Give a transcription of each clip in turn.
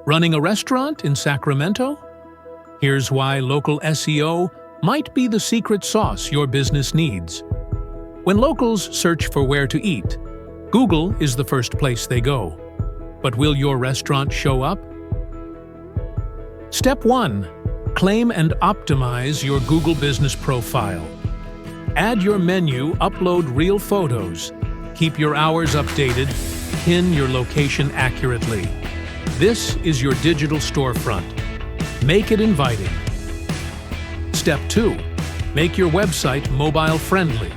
Running a restaurant in Sacramento? Here's why local SEO might be the secret sauce your business needs. When locals search for where to eat, Google is the first place they go. But will your restaurant show up? Step 1. Claim and optimize your Google business profile. Add your menu, upload real photos, keep your hours updated, pin your location accurately. This is your digital storefront. Make it inviting. Step 2. Make your website mobile-friendly.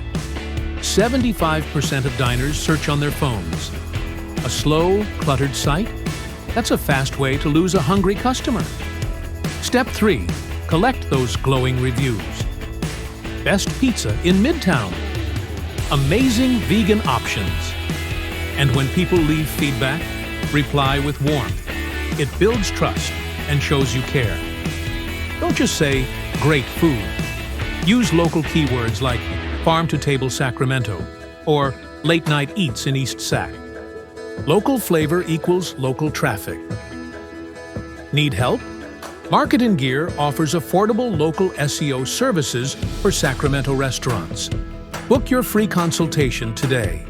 75% of diners search on their phones. A slow, cluttered site? That's a fast way to lose a hungry customer. Step 3. Collect those glowing reviews. Best pizza in Midtown. Amazing vegan options. And when people leave feedback, reply with warmth. It builds trust and shows you care. Don't just say, "Great food." Use local keywords like "Farm to Table Sacramento" or "Late Night Eats in East Sac." Local flavor equals local traffic. Need help? MarketinGear offers affordable local SEO services for Sacramento restaurants. Book your free consultation today.